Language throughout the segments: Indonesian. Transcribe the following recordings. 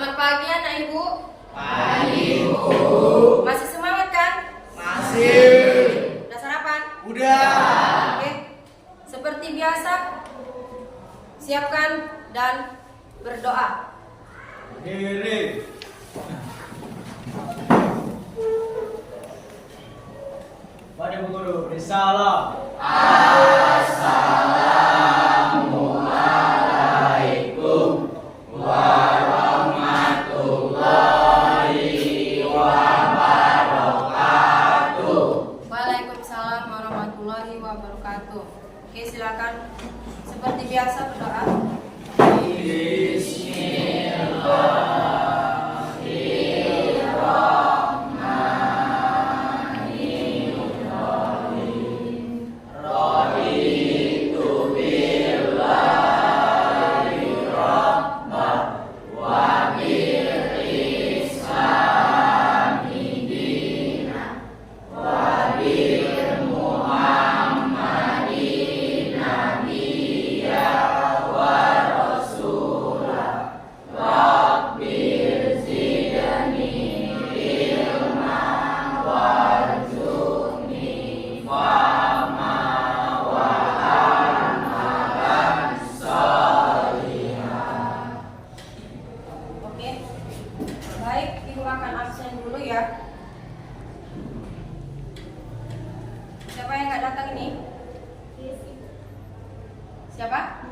Selamat pagi anak ibu. Pagi Bu. Masih semangat kan? Masih. Udah sarapan? Udah. Oke. Seperti biasa, siapkan dan berdoa. Diri. Pada Bu Guru, risalah. Assalamualaikum warahmatullahi wabarakatuh. Waalaikumsalam warahmatullahi wabarakatuh. Oke, silakan. Seperti biasa berdoa. Oke. Baik, ibu akan absen dulu ya. Siapa yang nggak datang ini? Siapa?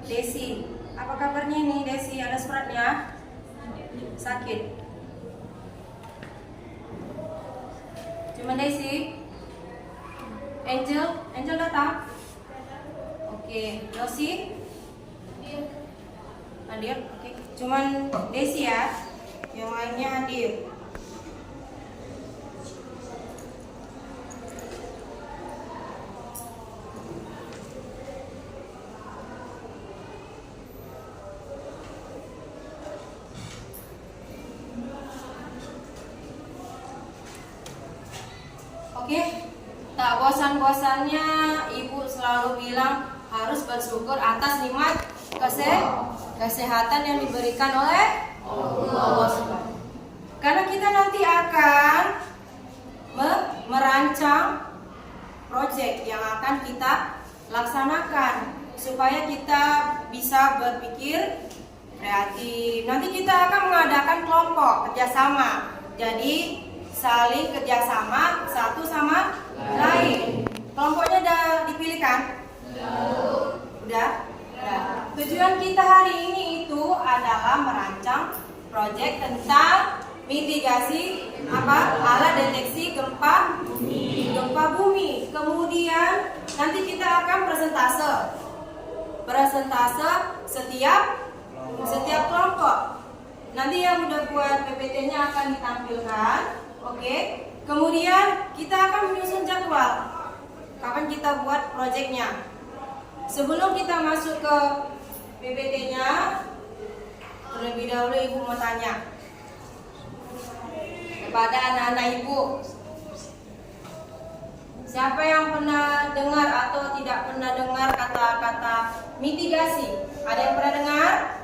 Desi. Apa kabarnya ini Desi? Ada suratnya? Sakit. Cuma Desi? Angel datang? Oke, Yosi? Hadir? Oke. Cuman Desi ya? Yang lainnya hadir. Oke, tak bosan-bosannya ibu selalu bilang harus bersyukur atas nikmat kesehatan yang diberikan oleh Allah Subhanahu. Karena kita nanti akan merancang proyek yang akan kita laksanakan supaya kita bisa berpikir kreatif. Nanti kita akan mengadakan kelompok kerjasama. Jadi saling kerjasama satu sama lain. Kelompoknya udah dipilih kan? Udah? Tujuan kita hari ini itu adalah merancang proyek tentang mitigasi alat deteksi gempa bumi. Kemudian nanti kita akan presentase setiap kelompok. Nanti yang udah buat PPT-nya akan ditampilkan. Oke. Kemudian kita akan menyusun jadwal kapan kita buat proyeknya. Sebelum kita masuk ke PPT-nya, terlebih dahulu ibu mau tanya kepada anak-anak ibu. Siapa yang pernah dengar atau tidak pernah dengar kata-kata mitigasi? Ada yang pernah dengar?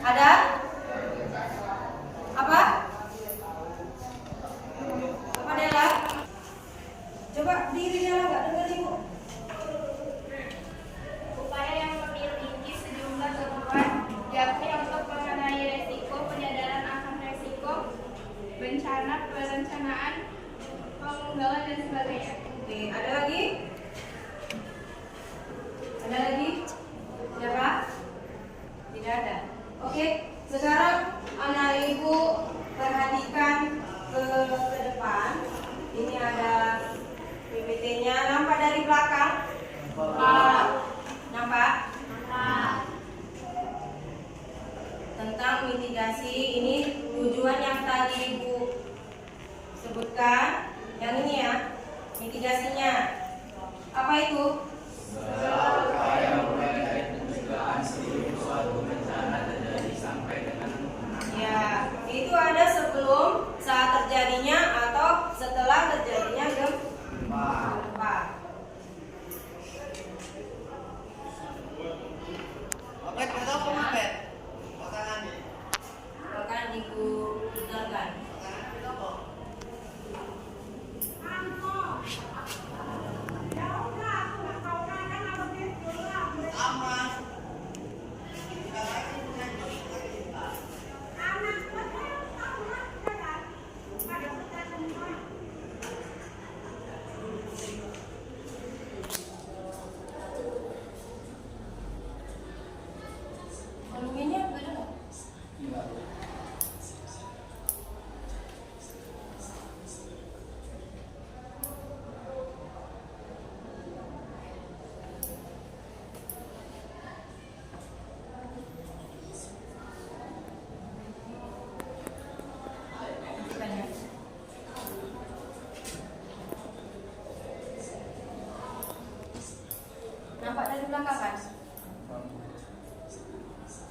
Ada? Apa? Apa Dela? Coba diri Dela nggak dengar ibu? Upaya yang memiliki sejumlah tujuan, yakni untuk mengenai resiko, penyadaran akan resiko, bencana, perencanaan, pengunggalan dan sebagainya. Oke, ada lagi? Ada lagi? Siapa? Tidak ada. Oke, sekarang anak ibu perhatikan ke depan. Ini ada PPT-nya. Nampak dari belakang? Nampak? Tentang mitigasi, ini tujuan yang tadi ibu sebutkan. Yang ini ya, mitigasinya. Apa itu? Upaya mengenai pencegahan sebelum suatu bencana terjadi sampai dengan Ya, itu ada sebelum, saat terjadinya, atau setelah terjadinya gempa. Mapet, betul kok mapet? Tangan.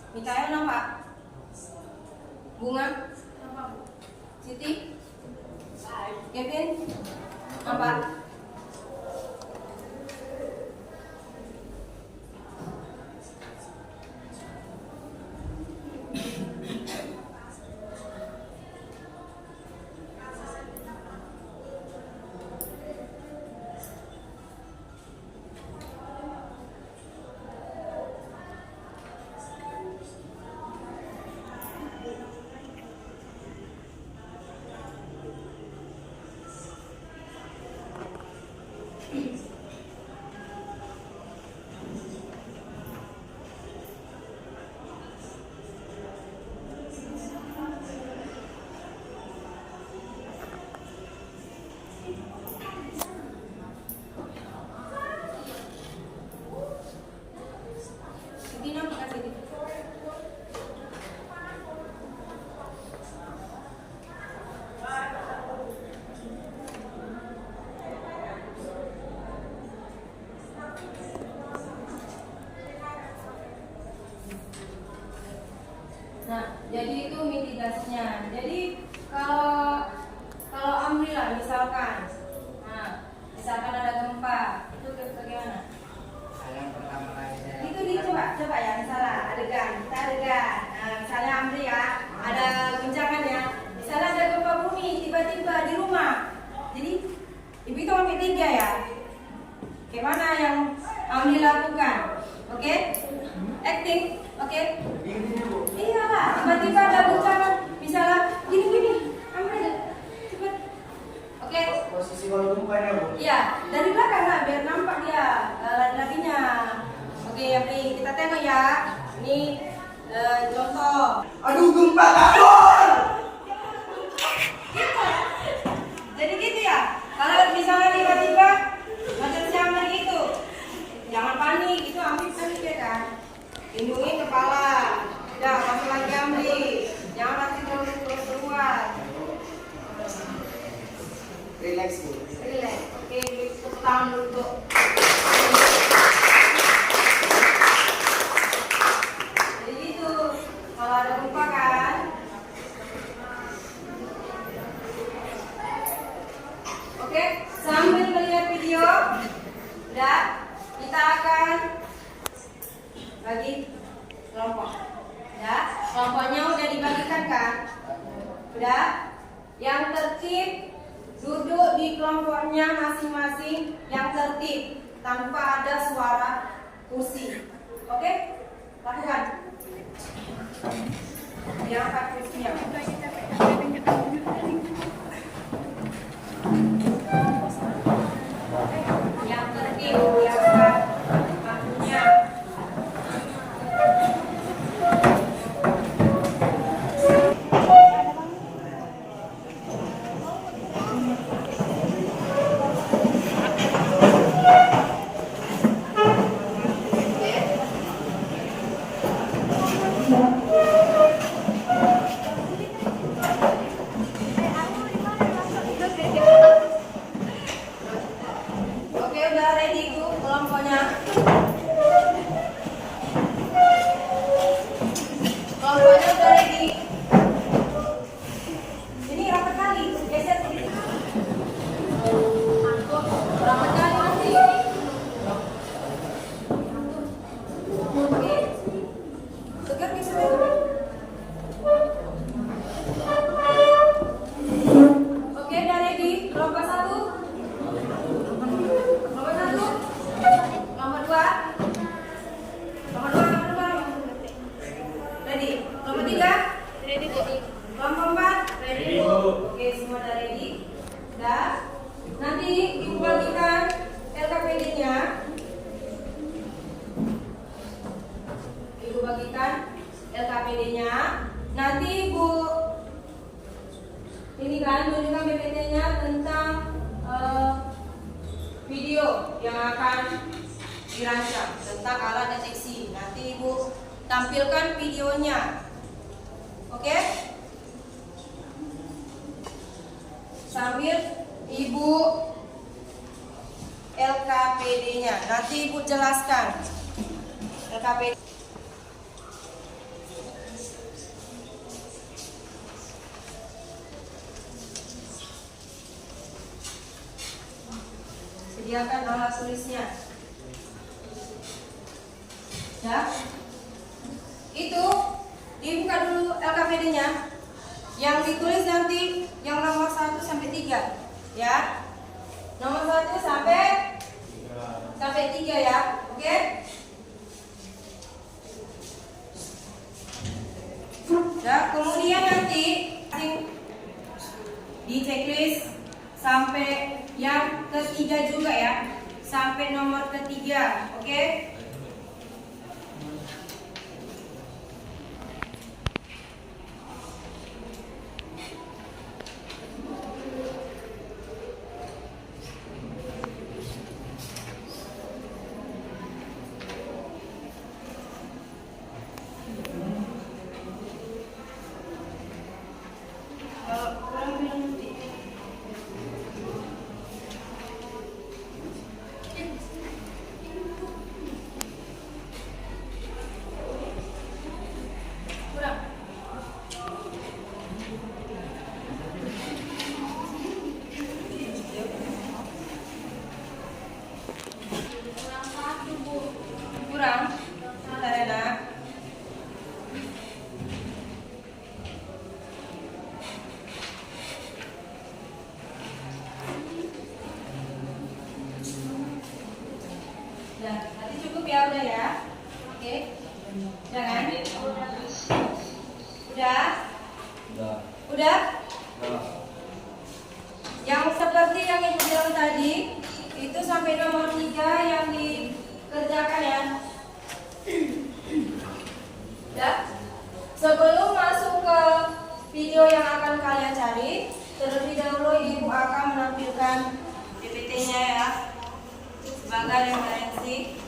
Mikael nampak? Bunga? Siti? Kevin? Nampak? Siti nampak Siti? Nah, jadi itu mitigasinya. Jadi kalau Amri lah misalkan, nah, misalkan ada gempa, itu bagaimana? Yang pertama kali saya Itu coba ya, misalnya adegan, kita adegan. Nah, misalnya Amri ya, ada guncangan ya. Misalnya ada gempa bumi tiba-tiba di rumah. Jadi ibu itu ambil 3 ya. Gimana yang Amri lakukan? Oke? Acting, oke? Iya lah, tiba-tiba ada guncangan, misalnya gini, Amri cepet, oke? posisi kalau tumpahnya Bu. Iya, dari belakang lah biar nampak dia laki-lakinya. Oke, Amri, kita tengok ya. Ini contoh. Aduh, gempa kabur. Gitu. Jadi gitu ya. Kalau misalnya tiba-tiba macam si Amri gitu, jangan panik. Itu Amri panik ya kan. Lindungi kepala. Udah, masuk lagi Amri. Jangan nanti terus keluar. Relax Bu. Relax. Oke, tepuk tangan dulu tuh. Jadi gitu. Kalau ada gempa kan. Oke, sambil melihat video, udah, kita akan bagi kelompok. Ya, kelompoknya udah dibagikan kan? Udah, yang tertib duduk di kelompoknya masing-masing yang tertib tanpa ada suara kursi. Oke, lakukan. Diangkat kursinya. Yang tertib diangkat bangkunya. Oke, udah ready Bu kelompoknya. Kelompoknya udah ready. Ini rapat kali, geser sedikit. Rapat kali nanti. Oke. Tegar geser. Oke, udah ready. Kelompok 1. Nomor 1, nomor 2, nomor 2, ready. Nomor 3, ready. Nomor 4, ready. Oke, semua udah ready. Udah. Nanti ibu bagikan LKPD-nya. Ibu bagikan LKPD-nya. Nanti ibu ini kan menunjukkan PPT-nya tentang video yang akan dirancang tentang alat deteksi. Nanti ibu tampilkan videonya. Oke? Sambil ibu LKPD-nya. Nanti ibu jelaskan LKPD. sediakan alat tulisnya. Ya, itu dibuka dulu LKPD-nya. Yang ditulis nanti yang nomor 1 sampai 3, ya. Nomor 1 sampai 3 ya, oke? Nah, kemudian nanti di checklist sampai yang ketiga juga ya, sampai nomor ketiga, oke? Kurang, sebentar ya nak. Nah, nanti cukup ya, udah ya. Oke. Jangan. Udah? Udah? Yang seperti yang ibu bilang tadi, itu sampai nomor 3 yang dikerjakan ya. Ya. Sebelum masuk ke video yang akan kalian cari, terlebih dahulu ibu akan menampilkan PPT-nya ya, sebagai referensi.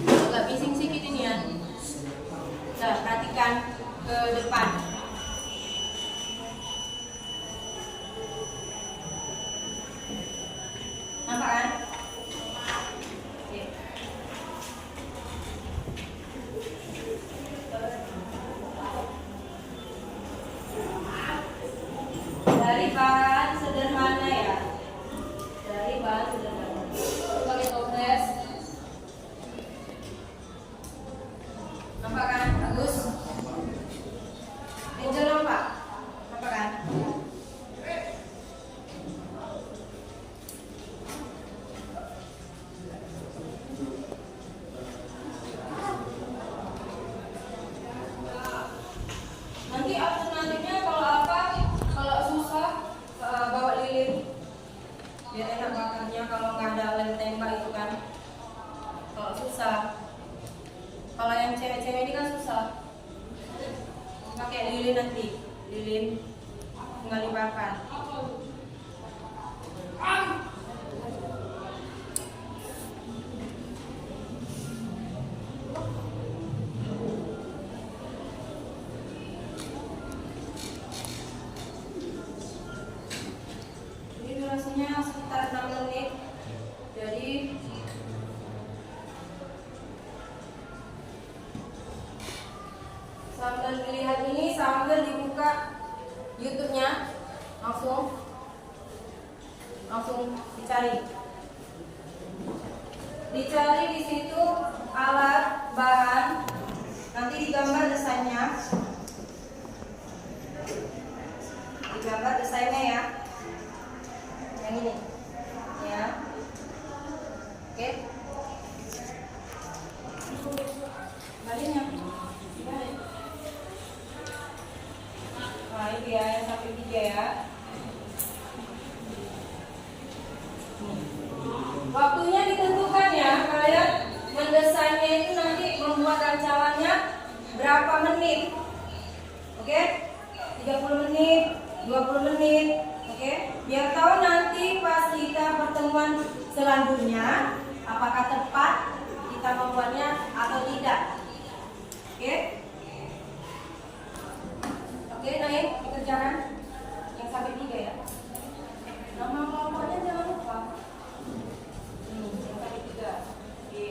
Agak bising sedikit ini ya. Nah, perhatikan ke depan. Nampak kan? Oke. Dari bahan sederhana ya. Dari bahan sederhana. Pakai toples. Nampak kan? Bagus. Angel nampak? Nampak kan? Nanti alternatifnya kalau apa, kalau susah bawa lilin biar enak bakarnya, kalau nggak ada lem tembak itu kan. Kalau susah, kalau yang cewek-cewek ini kan susah, pakai lilin nanti, lilin tinggal dibakar. Ini durasinya sekitar 6 menit. Jadi sambil melihat ini, sambil dibuka YouTube-nya, langsung dicari di situ alat, bahan, nanti digambar desainnya, ya, yang ini ya, oke. Baliknya balik. Nah, itu ya yang sampai 3 ya. Waktunya ditentukan ya, kalian mendesainnya itu nanti membuat rancangannya berapa menit. Oke? 30 menit, 20 menit. Oke? Biar tahu nanti pas kita pertemuan selanjutnya apakah tepat kita membuatnya atau tidak. Oke? Oke, naik dikerjakan yang sampai 3 ya. Nama kelompoknya jangan lupa. Yang sampai 3. Oke.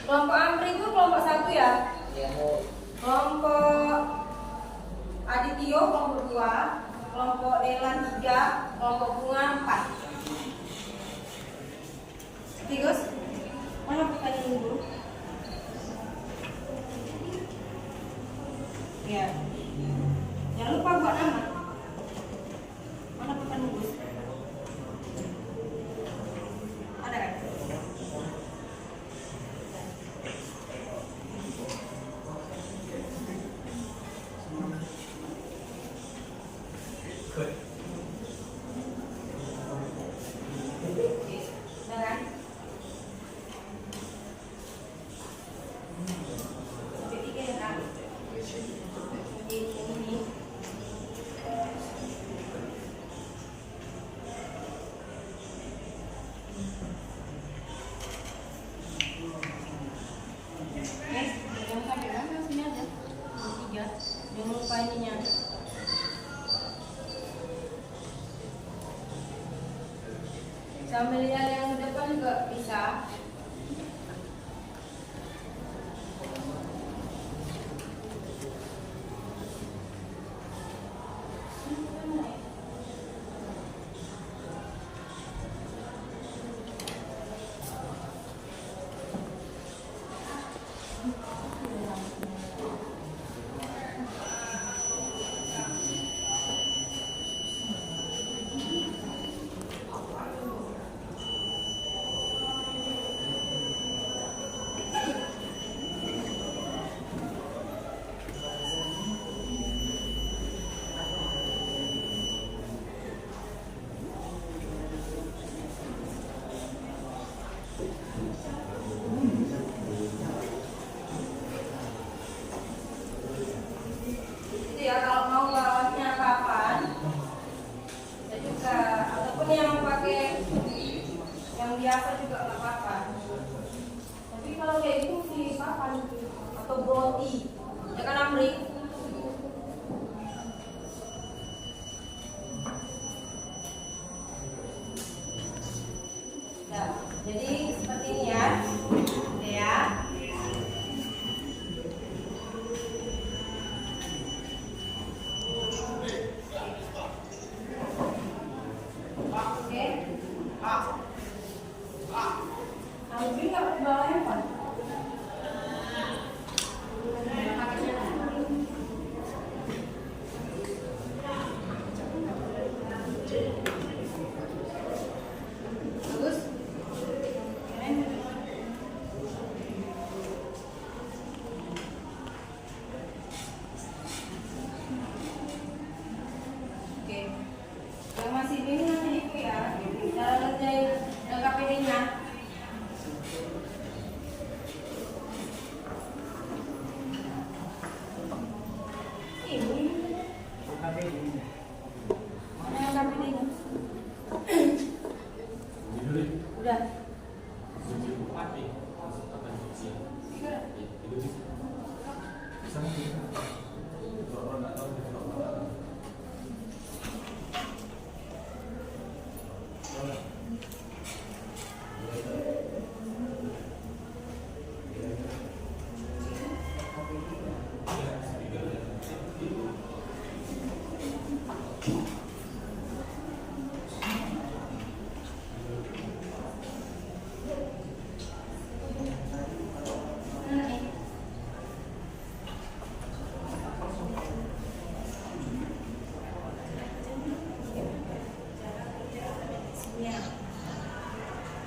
Kelompok Amri itu kelompok 1 ya? Iya, Bu. Kelompok Adityo kelompok 2, kelompok Dela 3, kelompok Bunga 4. Oke Gus, mana pertanyaan dulu? Ya, jangan lupa buat nama. Mana pertanyaan Gus? Ada kan? Jangan lupa ininya. Sambil lihat yang depan juga bisa. Ya kalau mau bawaannya papan ya juga, ataupun yang pakai yang biasa juga nggak apa-apa. Tapi kalau kayak itu sih papan atau broti ya kan Amri. Nah, jadi seperti ini ya. Ya. Ambil nggak bawa handphone? Bagus? Oke. Yang masih bingung nanti itu ya. Cara ngerjain KPD-nya. Mana yang KPD-nya? Udah.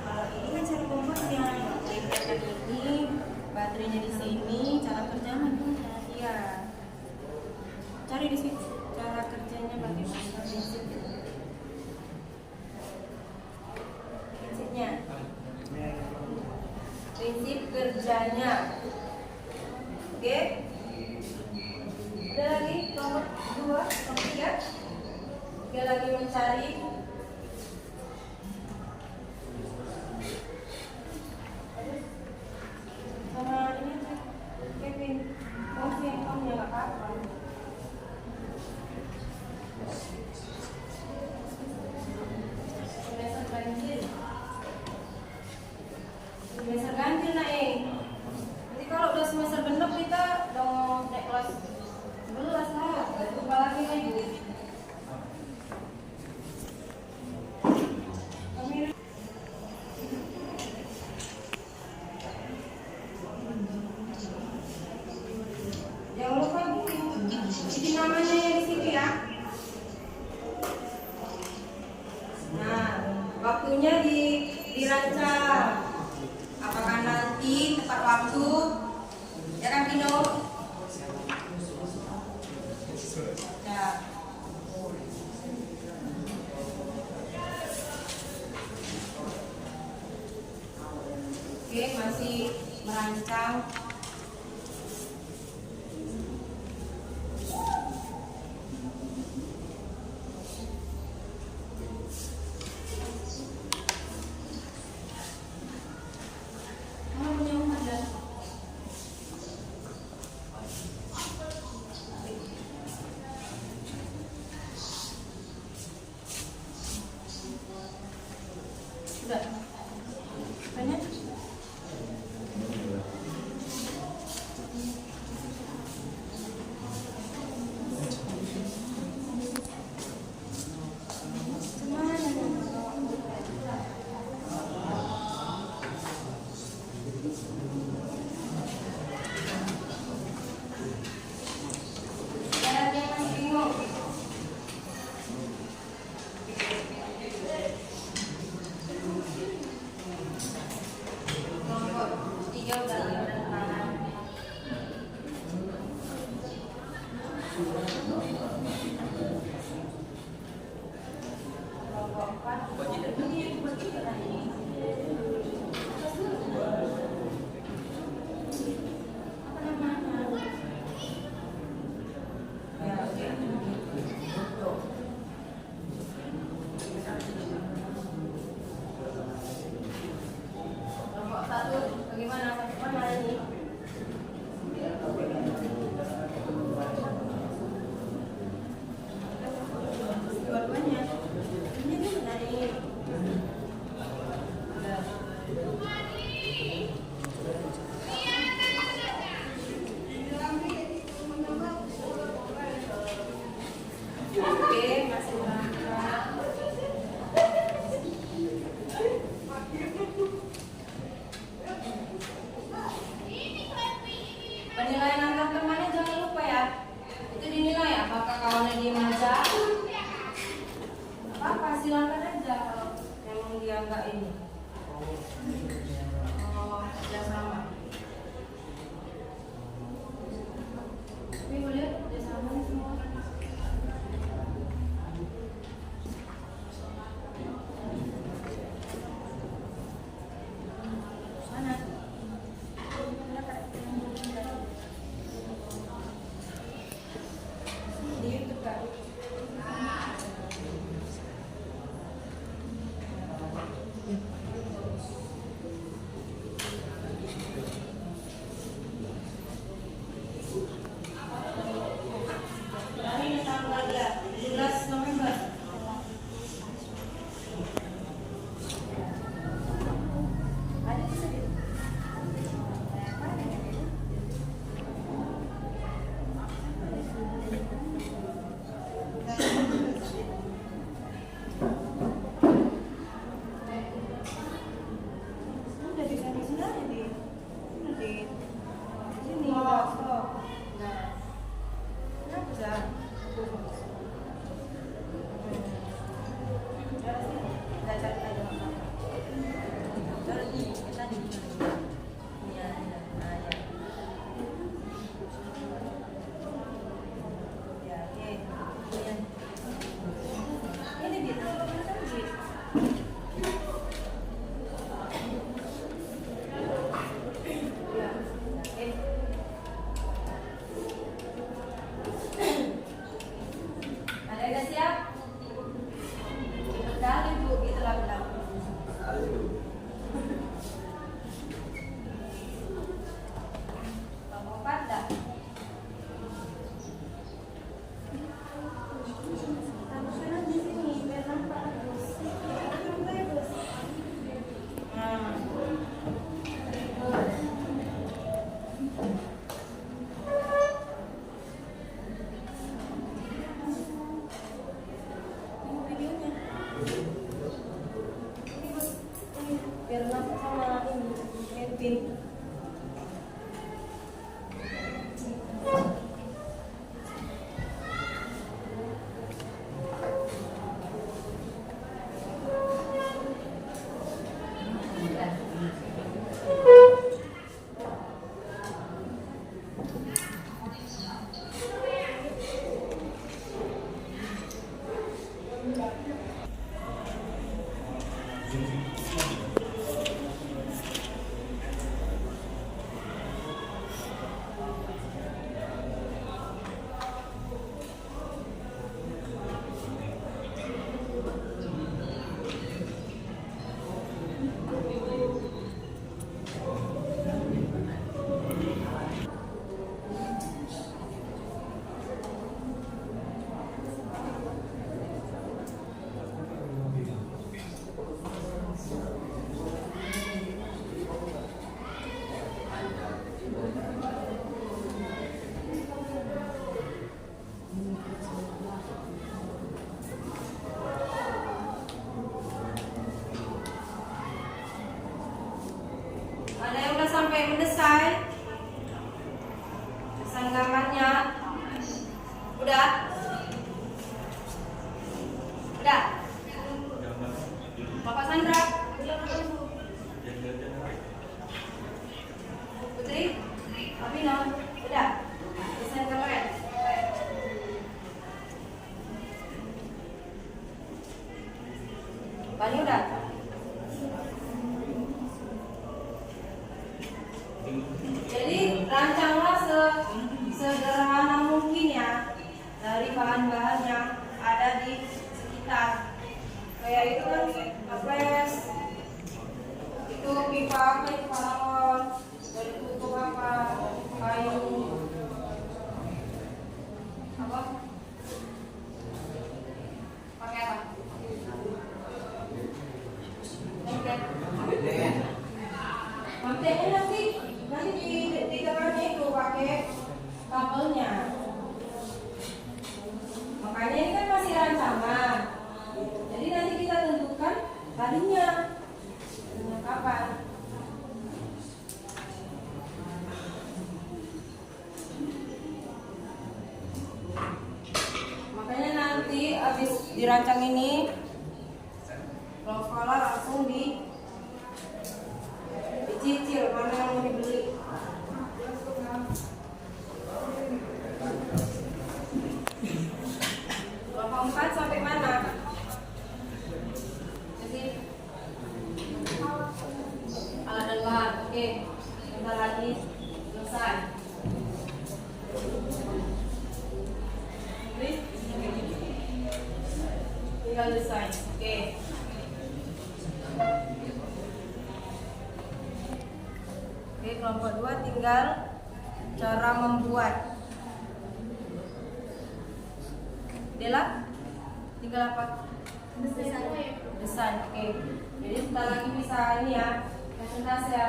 Kalau ini kan cara pembuatnya, ini baterainya di sini, cara kerjanya gimana? Iya. Cari di situ cara kerjanya bagaimana prinsipnya. Prinsip kerjanya. Oke. Ada lagi nomor 2, nomor 3. Dia lagi mencari sama ini Kevin, mau sih kamu nggak apa-apa. dirancang. Apakah nanti tepat waktu? Ya kan Pino? Ya. Oke, masih merancang. Sudah. Banyak? Penilaian antar temannya jangan lupa ya. Itu dinilai apakah kawannya diem aja. Apa silakan aja kalau memang dia enggak ini. Oh, kerjasama. Tapi boleh kerjasama semua. Mana? Di YouTube kan? Hari ini tanggal 17 November. Ada di sini. Udah di sana sini aja di sini. Nah, kenapa sih? Nggak cari aja makan. Terus di kita di ya, nah ya. Ya, oke. Ini dia tuh macam ni. Ya, oke. Ada yang siap? Kali Bu, itulah benar. Kamu pada? Harusnya di sini biar nampak bagus. Videonya. Biar nampak sama ini, Edwin. sampai mendesain desain gambarnya. Udah? Udah? Bapak Sandra? Putri? Abino? Udah? Desain gambarnya? Bani udah? Jadi rancanglah sederhana mungkin ya dari bahan-bahan yang ada di sekitar. Kayak itu kan toples, itu pipa apa, pipa rawon, dari tutup apa, kayu, apa? Pakai apa? Manteknya nanti di tengahnya itu pakai kabelnya. Makanya ini kan masih rancangan. Jadi nanti kita tentukan talinya dengan kapan. Makanya nanti habis dirancang ini, kalau sekolah langsung dicicil mana yang mau dibeli. Kelompok 4 sampai mana? Jadi alat dan bahan. Oke, bentar lagi selesai. Tinggal desain. Oke. Oke, kelompok 2 tinggal cara membuat. Dela, tinggal apa? Desain. Oke. Jadi sebentar lagi bisa ini ya, presentasi ya.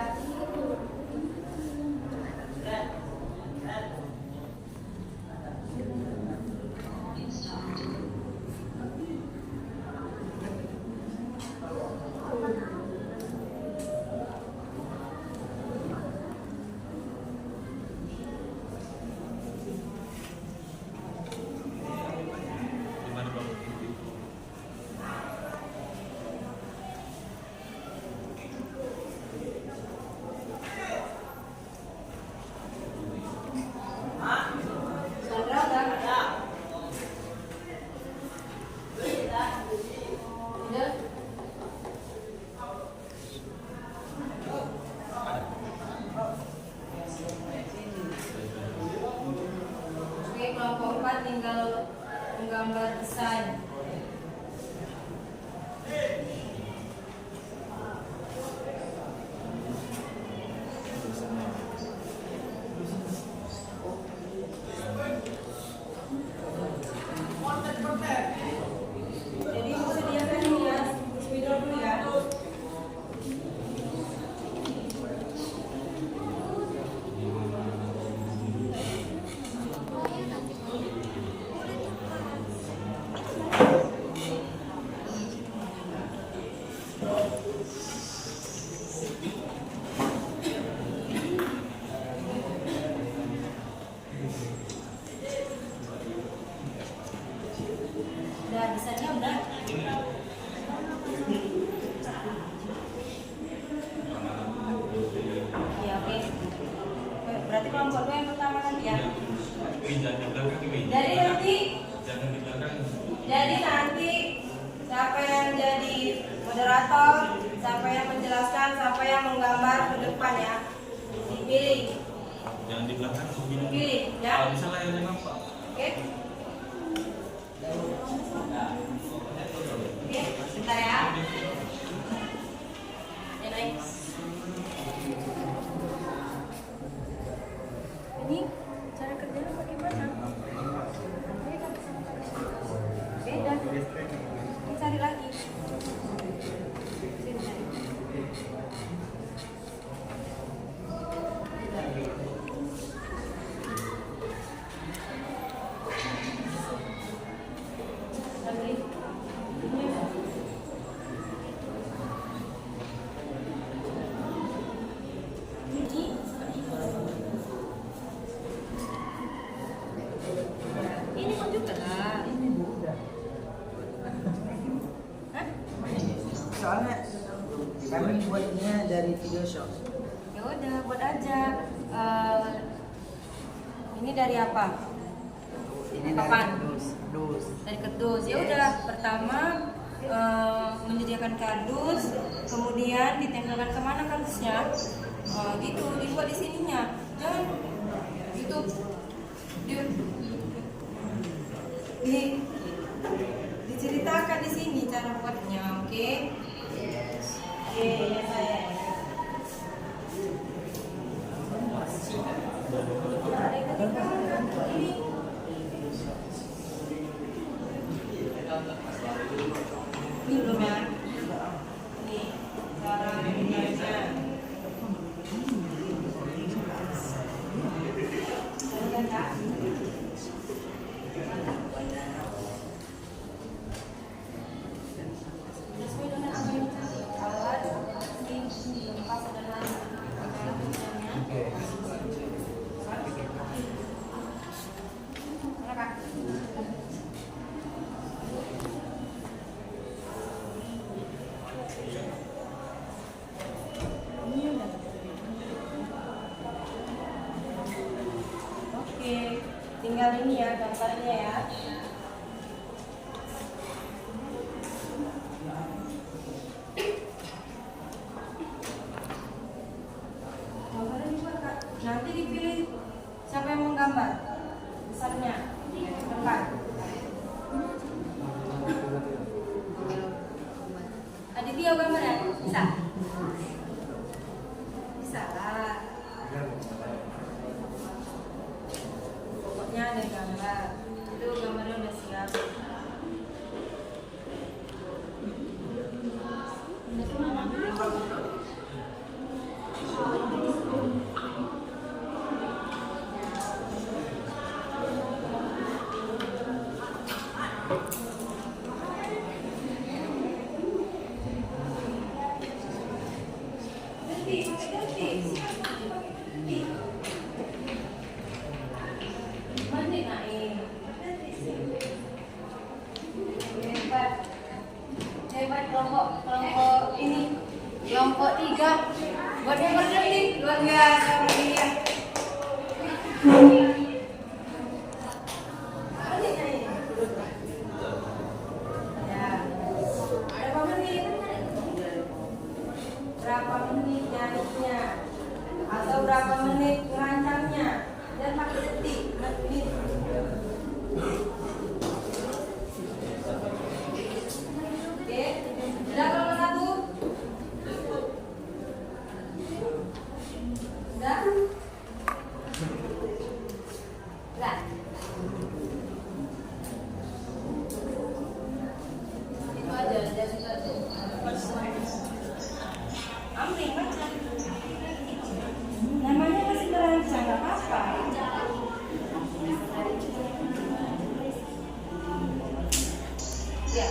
Kelompok 4 tinggal menggambar desain. Jadi mau sediakan ini ya, spidol dulu ya. Udah, desainnya udah. Ya, oke. Berarti kelompok 2 yang pertama nanti ya. Jadi nanti siapa yang jadi moderator, siapa yang menjelaskan, siapa yang menggambar ke depan ya. Dipilih. Jangan di belakang, Pilih ya. Kalau bisa layarnya nampak. Oke. Oke, bentar ya. Ya, naik. Ini cara kerjanya bagaimana? Beda. Ini cari lagi. Sini, cari. Lagi. ininya dari video shop. Ya udah, buat aja. Ini dari apa? Ini Papan. dari dus. Dari kardus. Ya udah, pertama menyediakan kardus, kemudian ditempelkan kemana kardusnya? Gitu, dibuat di sininya. Jangan gitu. Diceritakan di sini cara buatnya, oke? Oke, ya saya. Ini belum ya? Ini cara membuatnya. Lihat ya. Sesuai dengan apa yang cantik. Alat ini lepas adalah misalnya. Mana Kak? Oke, tinggal ini ya gambarnya ya. Gambarnya dibuat Kak. Nanti dipilih siapa yang mau gambar. Besarnya, depan. Aditya gambar ya? Bisa? Bisa lah. Pokoknya ada gambar. Itu gambarnya udah siap. Hebat kelompok ini, kelompok 3 buat yang berdetik luar biasa dia. Berapa menit? Berapa menit nyanyinya? Atau berapa menit ngerancangnya? Dan pakai detik, menit. Oke, sudah kelompok 1? Sudah? Sudah? Itu aja, jadi Amri, baca. Namanya masih terancang, nggak apa-apa. Ya.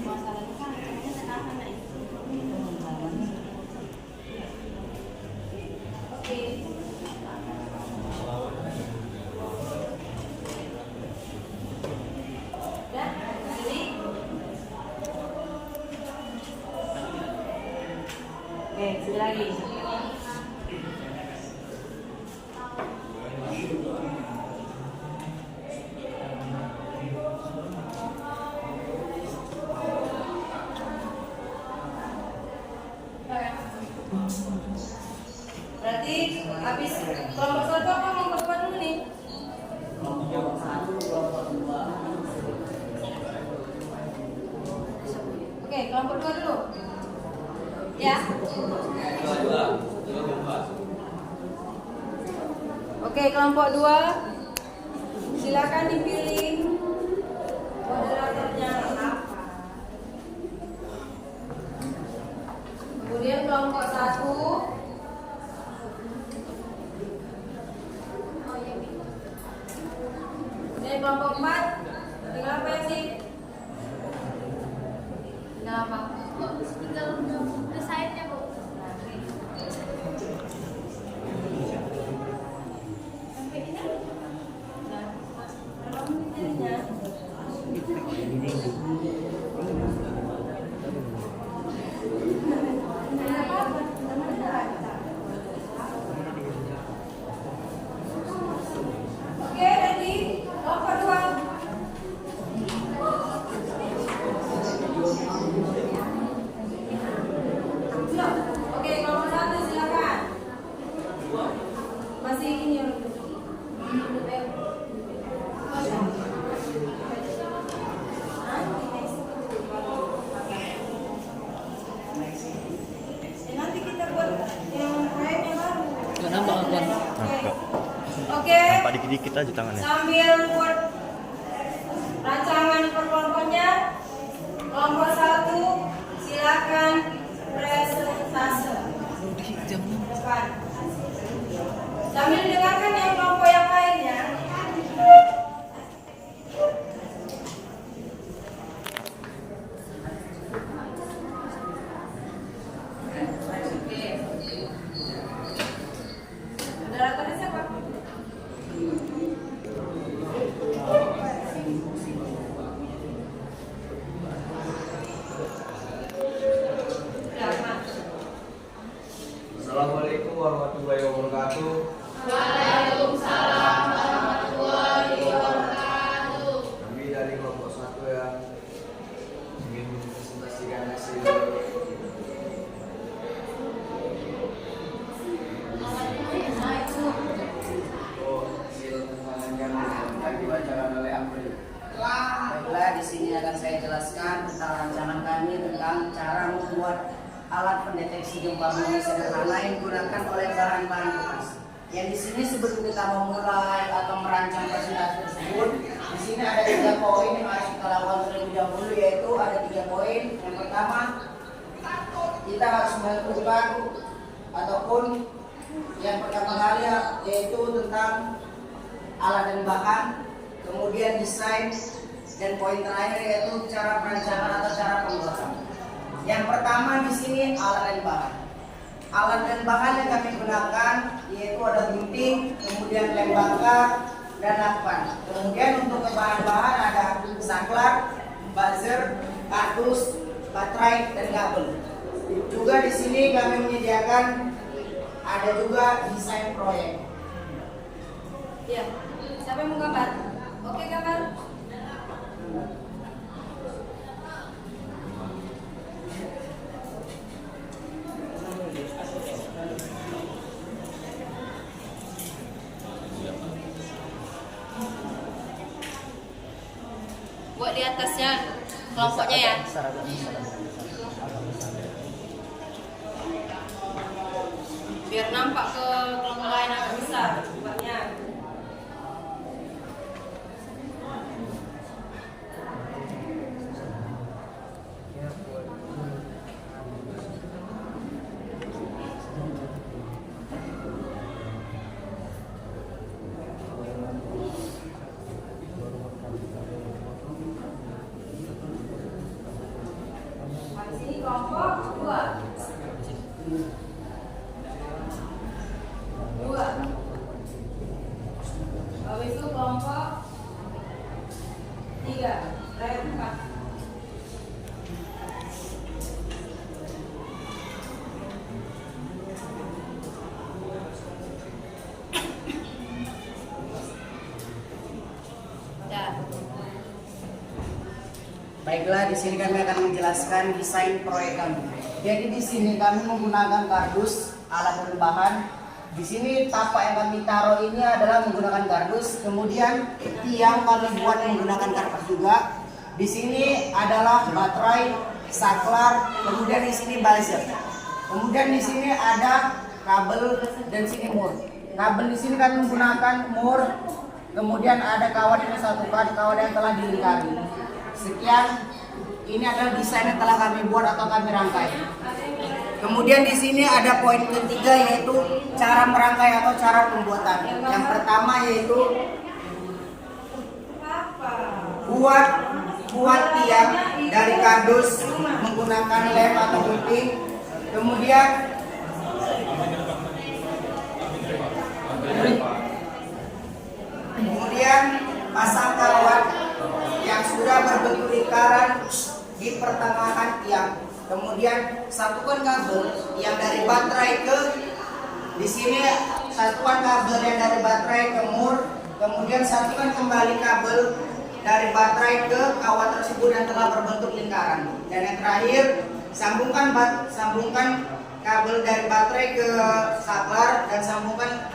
Masalahnya kan caranya sekarang naik. Oke. Udah, jadi. Oke, sekali lagi. Berarti habis kelompok 1 apa kelompok 2 dulu nih? Kelompok 1, kelompok 2. Oke, kelompok 2 dulu. Ya. Oke, kelompok 2. Silakan dipilih moderatornya apa. Kemudian kelompok 1. Dan kelompok 4 tinggal apa ya sih? Tinggal apa? Tinggal desainnya Bu. Sampai ini? Nah, berapa menit jadinya? dikit aja tangannya. Sambil buat rancangan per kelompoknya. Kelompok 1 silakan presentase. Depan. Sambil dengarkan yang kelompok yang lainnya. Moderatornya siapa? Ya, Mas. Assalamualaikum warahmatullahi wabarakatuh. Kami dari kelompok 1 yang ingin mempresentasikan hasil yang dibacakan oleh April. Baiklah, di sini akan saya jelaskan tentang rancangan kami tentang cara membuat alat pendeteksi gempa bumi sederhana yang digunakan oleh bahan-bahan bekas. Yang di sini sebelum kita memulai atau merancang presentasi tersebut, di sini ada 3 poin yang harus kita lakukan terlebih dahulu, yaitu ada 3 poin. Yang pertama, kita harus menentukan ataupun yang pertama kali yaitu tentang alat dan bahan, kemudian desain, dan poin terakhir yaitu cara perancangan atau cara pembuatan. Yang pertama di sini alat dan bahan. Alat dan bahan yang kami gunakan yaitu ada gunting, kemudian lem bakar, dan lakban. Kemudian untuk bahan-bahan ada saklar, buzzer, kardus, baterai, dan kabel. Juga di sini kami menyediakan ada juga desain proyek. Ya, siapa yang mau gambar? Oke, gambar. Buat di atasnya kelompoknya ya. Biar nampak ke kelompok lain agak besar buatnya. Habis ini kelompok 2. Habis itu kelompok 3. Saya buka. Baiklah, di sini kami akan menjelaskan desain proyek kami. Jadi di sini kami menggunakan kardus, alat dan bahan. Di sini tapak yang kami taruh ini adalah menggunakan kardus. Kemudian tiang kami buat menggunakan kardus juga. Di sini adalah baterai, saklar, kemudian di sini buzzer. Kemudian di sini ada kabel dan sini mur. Kabel di sini kami menggunakan mur. Kemudian ada kawat yang disatukan, kawat yang telah dilingkari. Sekian, ini adalah desain yang telah kami buat atau kami rangkai. Kemudian di sini ada poin ketiga yaitu cara merangkai atau cara pembuatan. Yang pertama yaitu buat tiang dari kardus menggunakan lem atau gunting. Kemudian pasang kawat yang sudah berbentuk lingkaran di pertengahan tiang. Kemudian satukan kabel yang dari baterai ke di sini, satukan kabel yang dari baterai ke mur. Kemudian satukan kembali kabel dari baterai ke kawat tersebut yang telah berbentuk lingkaran. Dan yang terakhir, sambungkan kabel dari baterai ke saklar dan sambungkan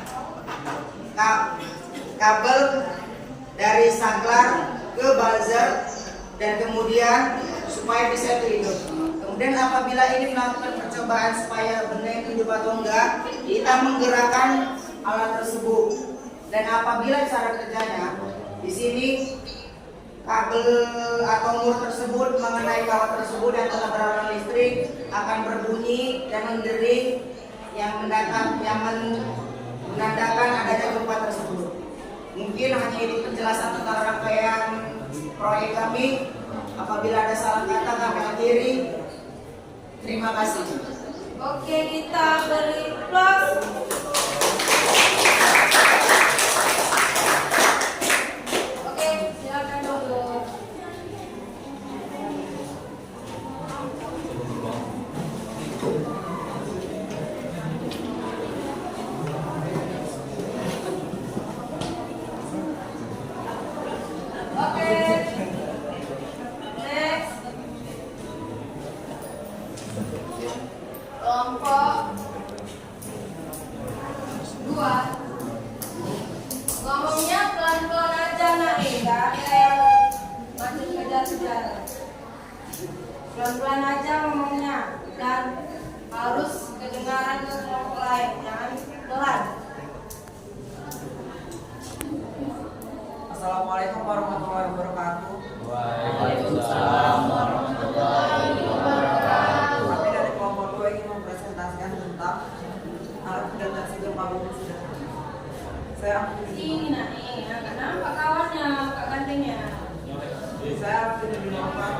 kabel dari saklar ke buzzer dan kemudian supaya bisa hidup. Kemudian apabila ini melakukan percobaan supaya benda itu hidup atau enggak, kita menggerakkan alat tersebut. Dan apabila cara kerjanya di sini kabel atau mur tersebut mengenai kawat tersebut yang telah beraliran listrik akan berbunyi dan mendering yang menandakan adanya gempa tersebut. Mungkin hanya ini penjelasan tentang rangkaian proyek kami. Apabila ada salah kata kami akhiri. Terima kasih. Oke, kita beri plus. Oke, silakan duduk. Oke. Next. Kelompok 2. Ngomongnya pelan-pelan aja nak, nggak ada yang macet kejar-kejar. Pelan-pelan aja ngomongnya dan harus kedengaran ke kelompok lain, jangan pelan. Assalamualaikum warahmatullahi wabarakatuh. Waalaikumsalam warahmatullahi wabarakatuh. Kami dari kelompok 2 ingin mempresentasikan tentang alat pendeteksi gempa bumi sederhana. Saya Ini nak nih, nggak nampak kawannya, kak gantengnya. tidak dinamakan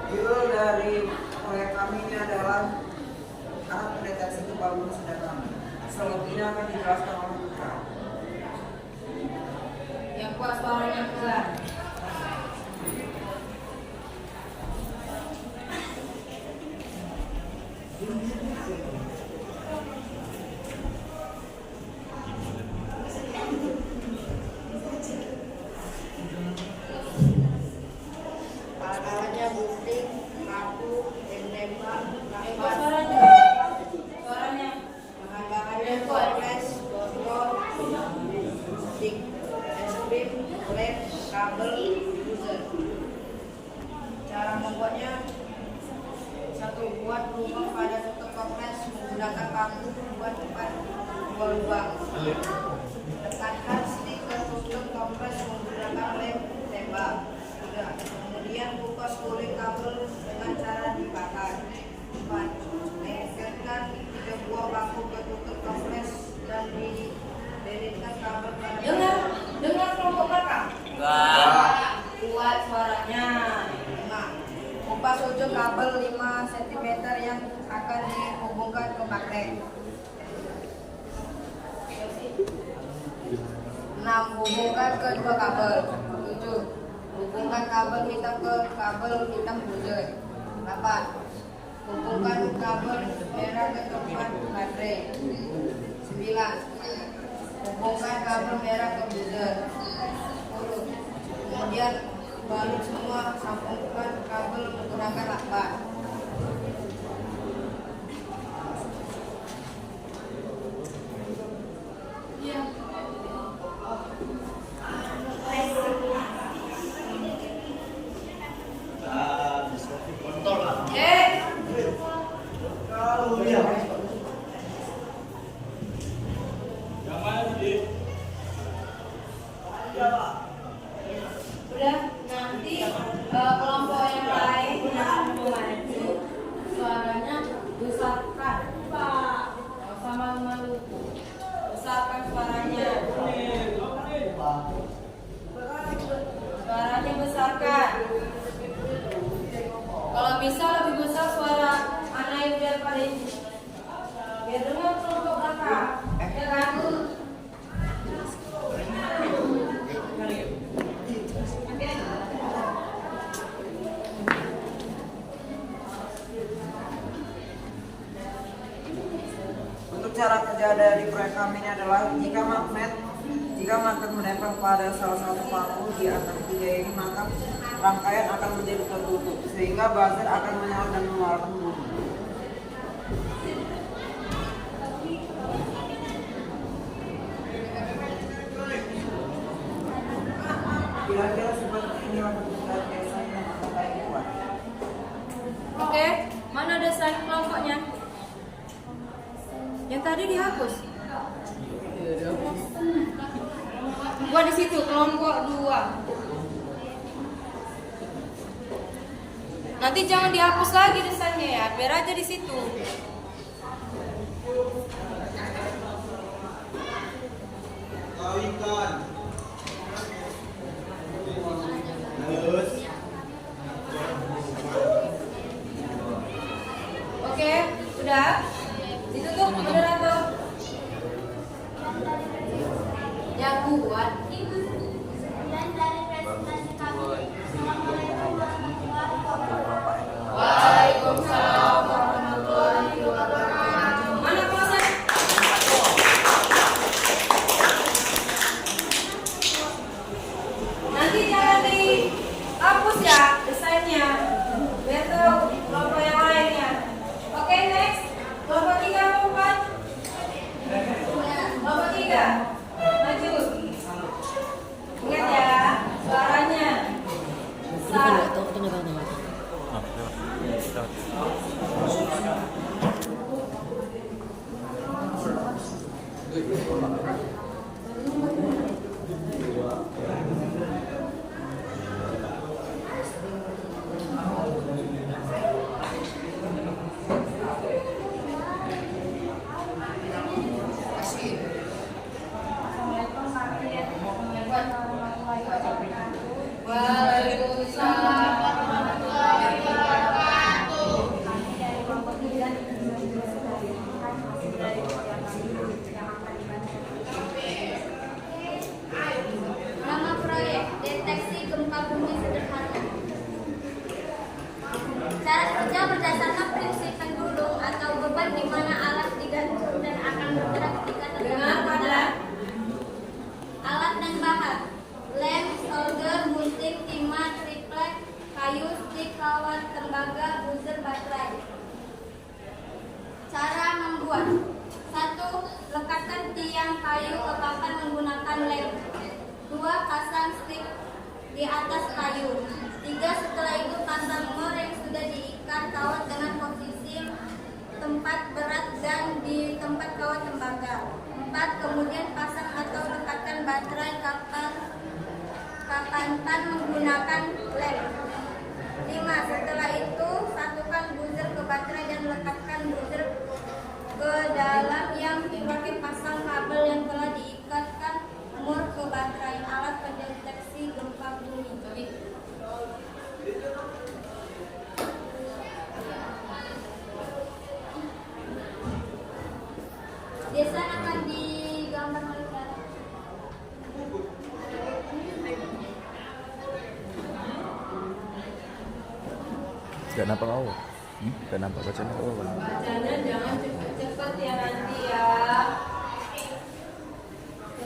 judul dari proyek kami ini adalah alat pendeteksi gempa bumi sederhana. Selebihnya akan dijelaskan oleh Putra. Yang kuat suaranya keluar. Alat-alatnya gunting, paku, dan tembak, Kuat suaranya. Suaranya. bahan-bahannya korres, botol, stick, es krim, lem, kabel, buzzer. Cara membuatnya: 1. Buat lubang pada tutup kompres menggunakan paku buat tempat 2 lubang. Tekankan stiker tutup kompres menggunakan lem tembak. 3. Kemudian kupas kulit kabel dengan cara dibakar. 4. Lengketkan 3 buah paku ke tutup kompres dan dililitkan kabel pada Dengar kelompok belakang. Kuat suaranya. 5. Kupas ujung kabel 5 cm yang akan dihubungkan ke magnet. 6. Hubungkan ke 2 kabel. 7. Hubungkan kabel hitam ke kabel hitam buzzer. 8. Hubungkan kabel merah ke tempat baterai. 9. Hubungkan kabel merah ke buzzer. 10. Kemudian balut semua, sambungkan kabel menggunakan lakban. Iya. Udah, nanti kelompok yang lain yang mau maju suaranya besarkan. Nggak usah malu-malu. Besarkan suaranya. Suaranya besarkan. Kalau bisa lebih besar suara anak yang daripada ini. Biar dengar kelompok belakang. Ya kan? Untuk cara kerja dari proyek kami ini adalah jika magnet menempel pada salah satu paku di antara 3 ini, maka rangkaian akan menjadi tertutup sehingga buzzer akan menyala dan mengeluarkan bunyi. Kira-kira seperti inilah bentuk dari desa yang kuat. Oke. Buat di situ kelompok 2. Nanti jangan dihapus lagi desainnya ya, biar aja di situ. Oke, udah. Ditutup moderator. Yang buat Dan dari presentasi kami, Assalamualaikum warahmatullahi wabarakatuh. Waalaikumsalam warahmatullahi wabarakatuh. Mana closet? Nanti jangan dihapus ya desainnya. Biar tahu kelompok yang lainnya. Oke, next. Kelompok 3 atau 4? Kelompok 3. Maju. Ingat ya, suaranya. Waalaikumsalam warahmatullahi wabarakatuh. Kami dari kelompok 3 presentasikan hasil dari kegiatan yang akan dibantu. Nama proyek deteksi gempa bumi sederhana. Cara kerja berdasarkan prinsip pendulum atau beban di mana alat digantung dan akan bergerak ketika terkena pada alat dan bahan. Lem, solder, gunting, timah, triplek, kayu, stik, kawat, tembaga, buzzer, baterai. Cara membuat: 1. Lekatkan tiang kayu ke papan menggunakan lem. 2. Pasang stik di atas kayu. 3. Setelah itu pasang mor yang sudah diikat kawat dengan posisi tempat berat dan di tempat kawat tembaga. 4. Kemudian pasang atau lekatkan baterai kapan menggunakan lem. 5. Setelah itu satukan buzzer ke baterai dan lekatkan buzzer ke dalam yang dipakai, pasang kabel yang telah diikatkan mur ke baterai alat pendeteksi gempa bumi. Desain akan digambar oleh Gak nampak kau? Gak nampak bacanya kau? Bacanya jangan cepet-cepet ya nanti ya.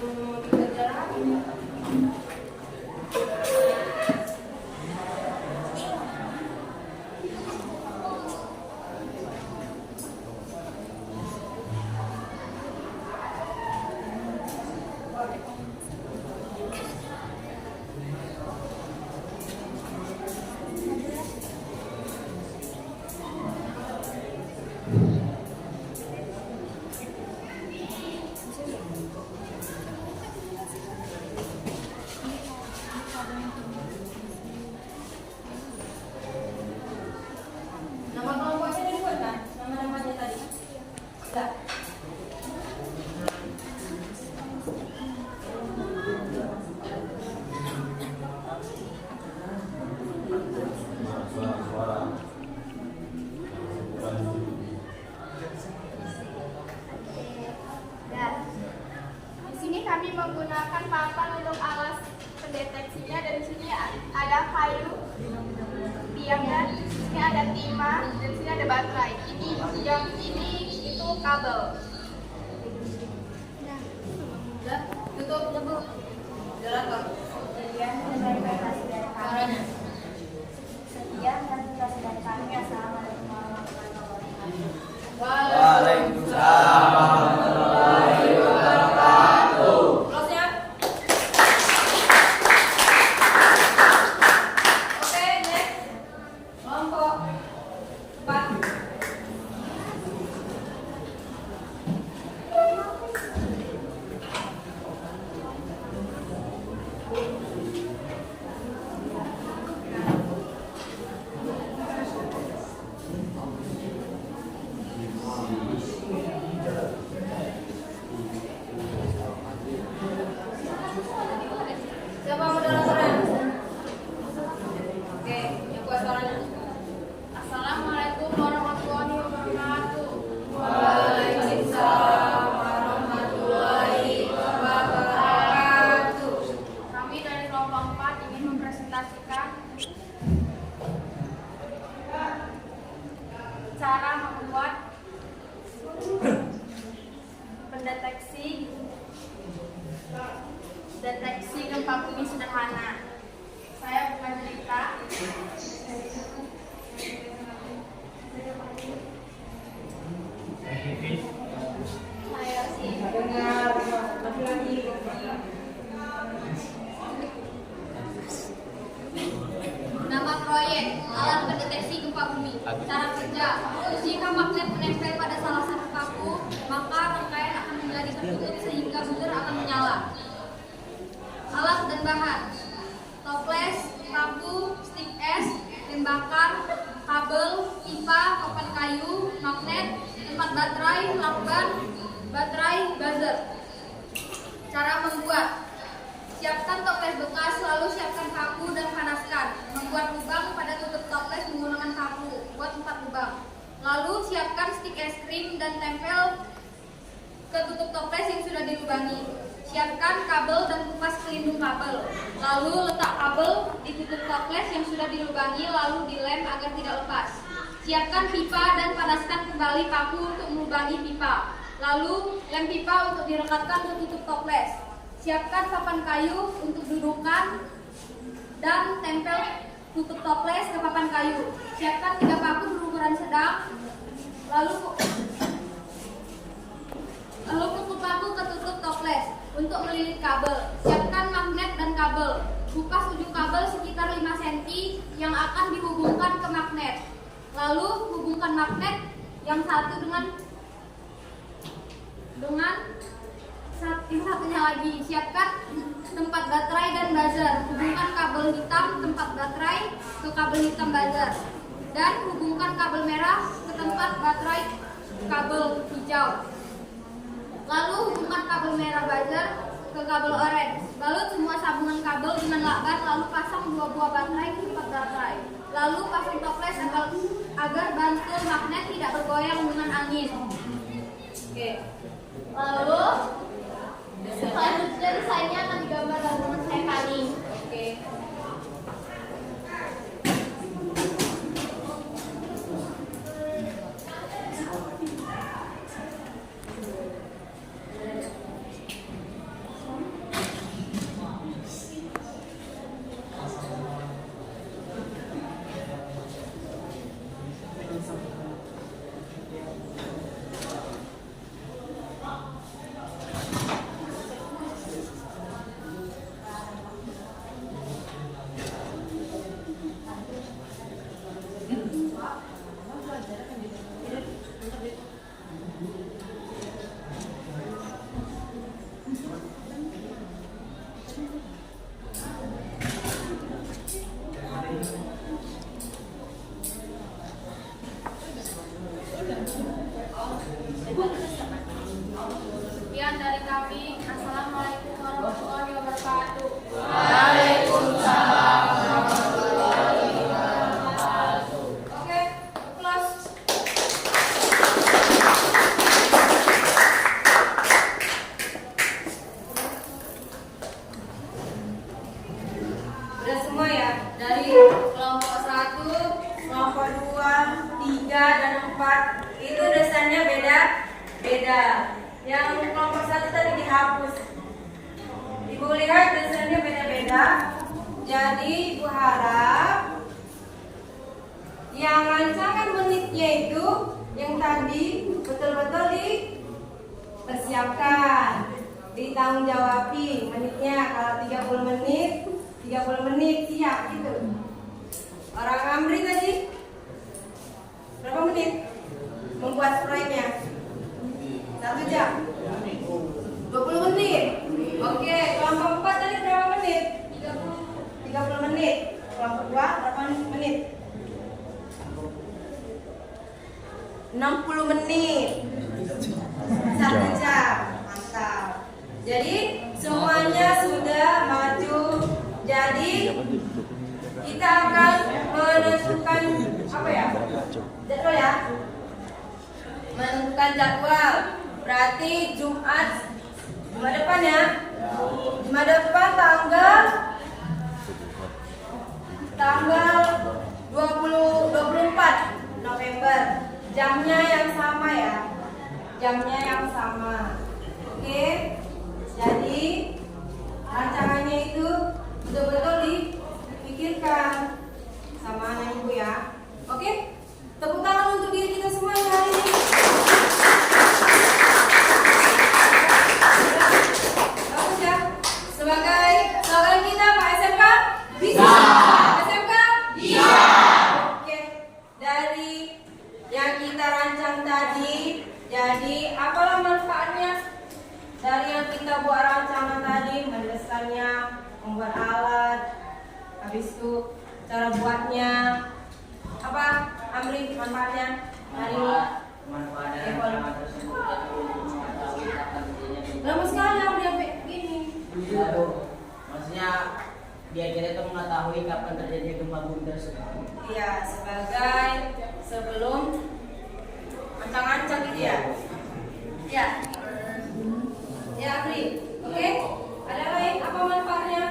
Mau dikejar apa? Nama kelompoknya dibuat kan? Nama-namanya tadi. Enggak. Dan di sini kami menggunakan papan untuk alas pendeteksinya, dan di sini ada kayu, tiang, dan di sini ada timah, dan di sini ada baterai. Yang ini itu kabel. Udah, tutup dulu. Jalan kok. Sekian dan presentasi dari kami. Sekian dan presentasi dari kami. Assalamualaikum warahmatullahi wabarakatuh. Waalaikumsalam warahmatullahi wabarakatuh. Close ya. Oke, next. Kelompok 4. deteksi gempa bumi sederhana. Saya bukan cerita. Saya sih. Dengar, lagi. Nama proyek alat pendeteksi gempa bumi. Cara kerja: jika magnet menempel pada salah satu paku, maka rangkaian akan menjadi tertutup sehingga buzzer akan menyala. Alat dan bahan: toples, paku, stik es, tembakan, kabel, pipa, papan kayu, magnet, tempat baterai, lakban, baterai, buzzer. Cara membuat: siapkan toples bekas, lalu siapkan paku dan panaskan. Membuat lubang pada tutup toples menggunakan paku. Buat 4 lubang. Lalu siapkan stik es krim dan tempel ke tutup toples yang sudah dilubangi. Siapkan kabel dan kupas pelindung kabel. Lalu letak kabel di tutup toples yang sudah dilubangi, lalu dilem agar tidak lepas. Siapkan pipa dan panaskan kembali paku untuk melubangi pipa. Lalu lem pipa untuk direkatkan ke tutup toples. Siapkan papan kayu untuk dudukan dan tempel tutup toples ke papan kayu. Siapkan 3 paku berukuran sedang. Lalu pukul paku ke tutup toples untuk melilit kabel. Siapkan magnet dan kabel. Kupas ujung kabel sekitar 5 cm yang akan dihubungkan ke magnet. Lalu hubungkan magnet yang satu dengan yang satunya lagi. Siapkan tempat baterai dan buzzer. Hubungkan kabel hitam tempat baterai ke kabel hitam buzzer. Dan hubungkan kabel merah ke tempat baterai kabel hijau. Lalu hubungkan kabel merah buzzer ke kabel oranye. Balut semua sambungan kabel dengan lakban, lalu pasang 2 buah baterai ke tempat baterai. Lalu pasang toples agar bantul magnet tidak bergoyang dengan angin. Oke. Lalu selanjutnya desainnya akan digambar dalam rumah saya Fani. Oke. Sekian dari kami. Assalamualaikum warahmatullahi wabarakatuh. Waalaikumsalam warahmatullahi wabarakatuh. Oke, close. Udah semua ya? Dari kelompok 1, kelompok 2, 3, dan 4 itu desainnya beda. Yang kelompok 1 tadi dihapus. Ibu lihat desainnya beda-beda. Jadi Ibu harap yang rancangan menitnya itu yang tadi betul-betul dipersiapkan, ditanggung jawabi menitnya. Kalau 30 menit siap gitu. Orang Amri tadi berapa menit membuat proyeknya? 1 jam. 20 menit. Oke, kelompok 4 tadi berapa menit? 30 menit. Kelompok 2 berapa menit? 60 menit. 1 jam. Mantap. Jadi semuanya sudah maju. Jadi kita akan menentukan apa ya? Jadwal ya? Menentukan jadwal. Berarti Jumat depan ya. Jumat depan tanggal 24 November. Jamnya yang sama ya. Jamnya yang sama. Oke. kita buat rancangan tadi, mendesainnya, membuat alat, habis itu cara buatnya, apa Amri manfaatnya? Hari Manfaat dari rancangan tersebut yaitu mengetahui kapan terjadinya gempa. lama sekali Amri sampai gini. Maksudnya biar kita itu mengetahui kapan terjadinya gempa bumi tersebut. Iya, sebagai sebelum ancang-ancang gitu ya. Ya. Ya, Amri. Oke. Ada lain apa manfaatnya?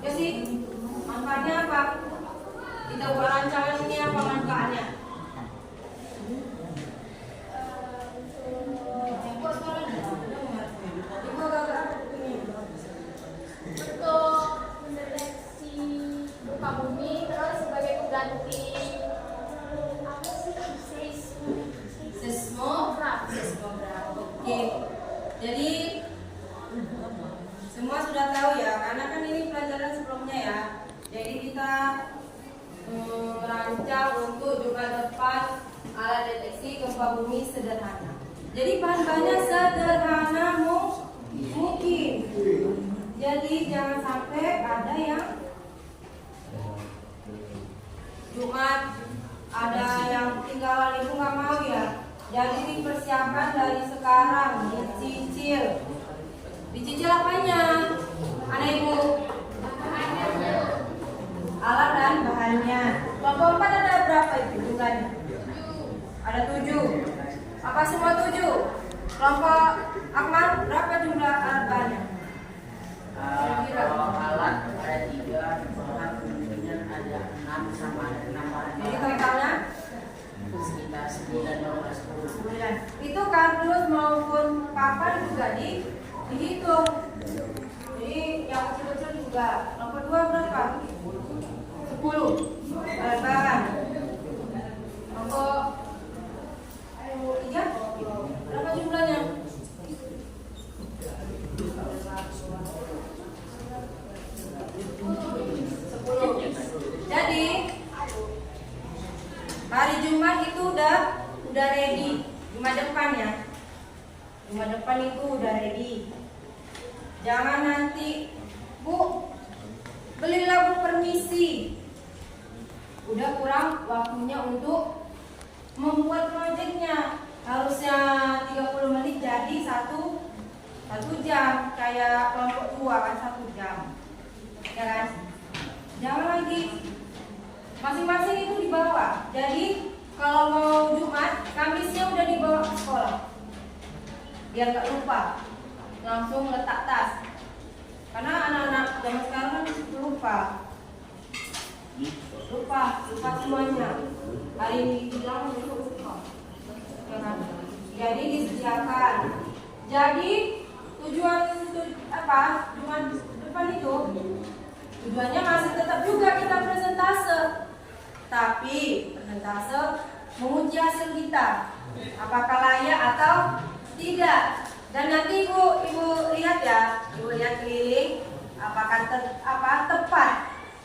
Ya sih. Manfaatnya apa? Kita buat rancangan ini apa manfaatnya? Untuk mendeteksi gempa bumi, terus sebagai pengganti apa sih Seismograf. Oke. Jadi semua sudah tahu ya, karena kan ini pelajaran sebelumnya ya. Jadi kita merancang untuk juga depan alat deteksi gempa bumi sederhana. Jadi bahan-bahannya sederhana mungkin. Jadi jangan sampai ada yang Jumat, ada yang tinggalan itu nggak mau ya. Jadi dipersiapkan dari sekarang, dicicil. Dicicil apanya? Anak ibu? Alat dan bahannya. Kelompok 4 ada berapa itu jumlahnya? Ada 7. Apa semua 7? Kelompok Akmal berapa jumlah alat bahannya? Kalau alat ada 3, bahan kemudian ada 6 sama ada 6 bahan. Jadi totalnya Sekitar 9, 12, 10. 9. Itu kardus maupun papan juga dihitung. Jadi yang kecil-kecil juga. Nomor 2 berapa? 10 alat bahan. Nomor 3 berapa jumlahnya? 10. Jadi hari Jumat itu udah ready. Jumat depan ya. Jumat depan itu udah ready. Jangan nanti, Bu, belilah Bu permisi. Udah kurang waktunya untuk membuat proyeknya. Harusnya 30 menit jadi satu jam. Kayak kelompok 2 kan 1 jam. Ya kan? Jangan lagi masing-masing itu dibawa. Jadi kalau mau Jumat, Kamisnya udah dibawa ke sekolah. Biar gak lupa. Langsung letak tas. Karena anak-anak zaman sekarang kan lupa semuanya. Hari ini bilang besok lupa. Ya kan? Jadi disediakan. Jadi tujuan apa? Jumat depan itu tujuannya masih tetap juga kita presentase. Tapi presentase menguji hasil kita. Apakah layak atau tidak. Dan nanti ibu lihat ya, ibu lihat keliling apakah tepat.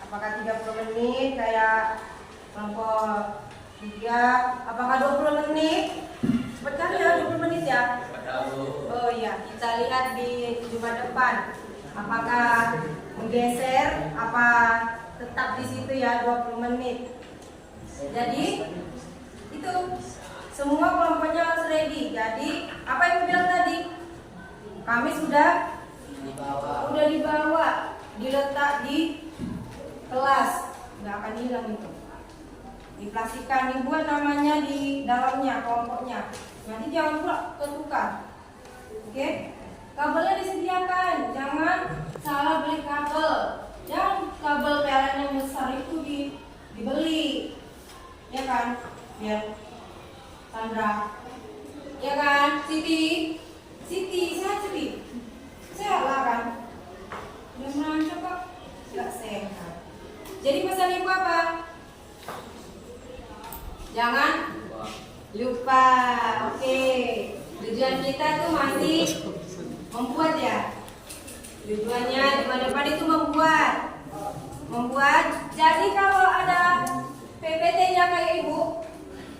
Apakah 30 menit kayak kelompok 3, apakah 20 menit? Cepat kali ya 20 menit ya. Oh iya, kita lihat di Jumat depan. Apakah menggeser apa tetap di situ ya 20 menit. Jadi itu semua kelompoknya harus ready. Jadi apa yang bilang tadi? Kami sudah dibawa, diletak di kelas, nggak akan hilang itu. Diplastikan, dibuat namanya di dalamnya kelompoknya. Nanti jangan pula ketukar. Oke? Kabelnya disediakan, jangan salah beli kabel. Jangan kabel PLN yang besar itu dibeli, ya kan? Biar Sandra, ya kan? Siti, sehat Siti, sehat lah kan? Udah merancang kok, nggak sehat. Jadi pesan ibu apa? Jangan lupa. Oke. Tujuan kita tuh masih membuat ya. Tujuannya di depan itu membuat. Jadi kalau ada PPT-nya kayak ibu,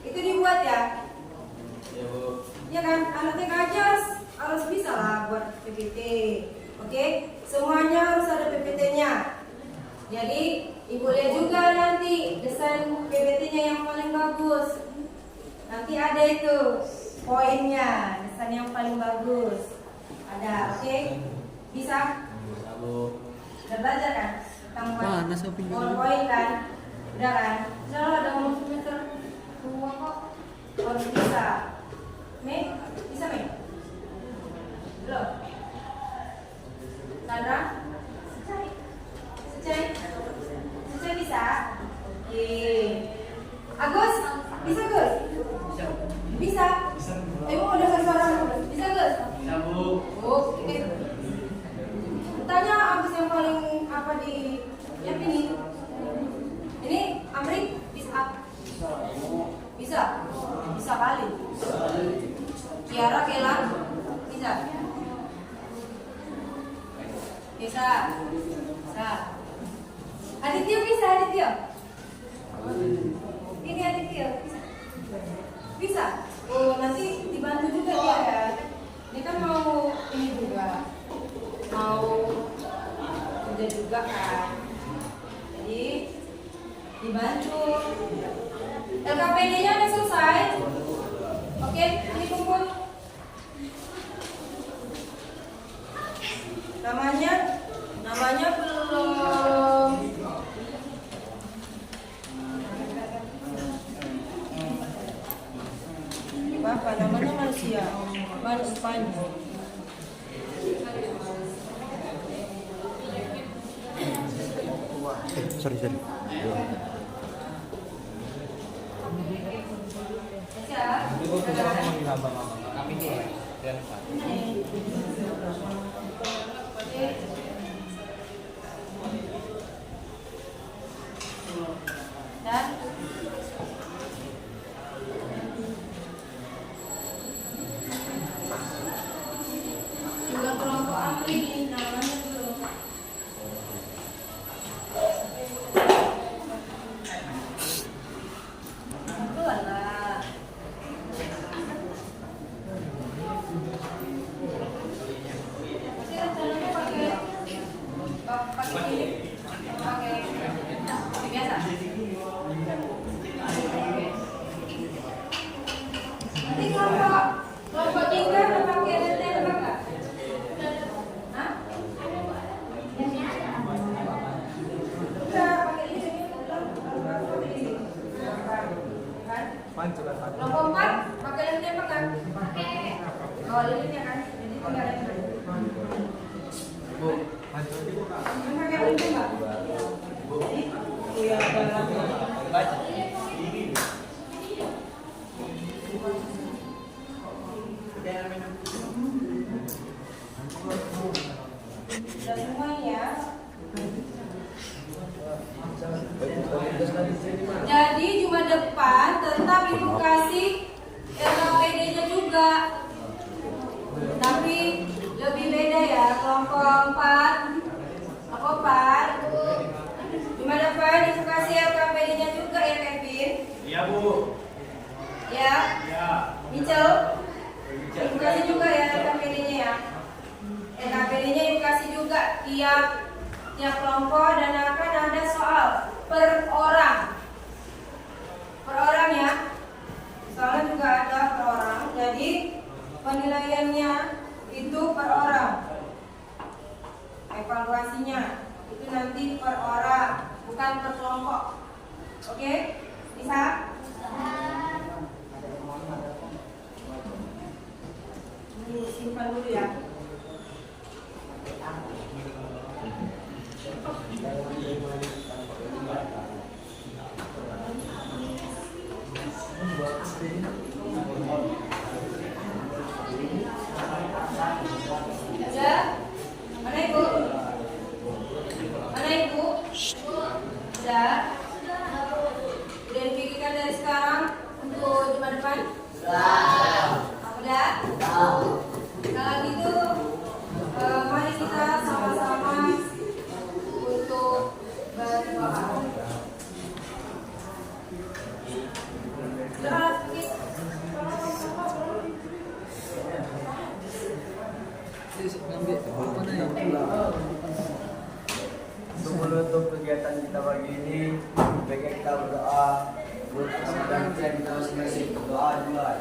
itu dibuat ya. Ya kan, anak TK aja harus harus bisa lah buat PPT. Oke, semuanya harus ada PPT-nya. Jadi ibu lihat juga nanti desain PPT-nya yang paling bagus. Nanti ada itu poinnya, desain yang paling bagus. Ada, oke? Bisa? Udah belajar kan? Tentang poin kan? Udah kan? Udah lah, udah ngomong semester semua kok. Harus bisa. Mei? Bisa Mei? Belum? Sandra? Secai bisa? Oke. Agus? Bisa Gus? Bisa? Emang udah kan suara bisa Gus? Bisa, Bu. Oke. Tanya Agus yang paling apa di yang ini? Ini Amrik bisa? Bisa? Bisa kali. Kiara, Kela? Bisa? Bisa? Bisa. Aditya bisa, Aditya? Ini Aditya bisa? Bisa? Oh, nanti dibantu juga dia ya. Ini kan mau ini juga. Mau kerja juga kan. Jadi dibantu. LKPD-nya udah selesai. Oke, ini kumpul. Namanya belum. Apa namanya Malaysia? Baru Spanyol. Sorry. Dan juga kelompok Amri ini namanya belum. Keluar lah. Pasti rencananya pakai ini, pakai biasa. Nanti kelompok 3 pakai lentera enggak? Hah? Enggak, pakai ini. Kelompok 4 pakai lentera kan? Pakai. Oh, lilinnya kan? Jadi tinggal lentera. Bu, pakai lentera enggak? Iya, ada. Sudah semuanya. Jadi Jumat depan tetap ibu kasih LKPD-nya juga. Tapi lebih beda ya, kelompok 4. Kelompok 4. Jumat depan ibu kasih LKPD-nya juga ya Kevin? Iya, Bu. Ya? Iya. Michel? Ibu kasih juga ya LKPD-nya ya. LKPD-nya ibu kasih juga tiap kelompok dan akan ada soal per orang. Per orang ya. Soalnya juga ada per orang. Jadi penilaiannya itu per orang. Evaluasinya itu nanti per orang, bukan per kelompok. Oke? Bisa? Ini simpan dulu ya. Sudah? Mana ibu? Mana ibu? Sudah? Udah dipikirkan dari sekarang untuk Jumat depan? Sudah. Udah? Kalau gitu kita pulang. Untuk menutup kegiatan kita pagi ini, baiknya kita berdoa. Buat kesehatan kita masing-masing. Doa dimulai.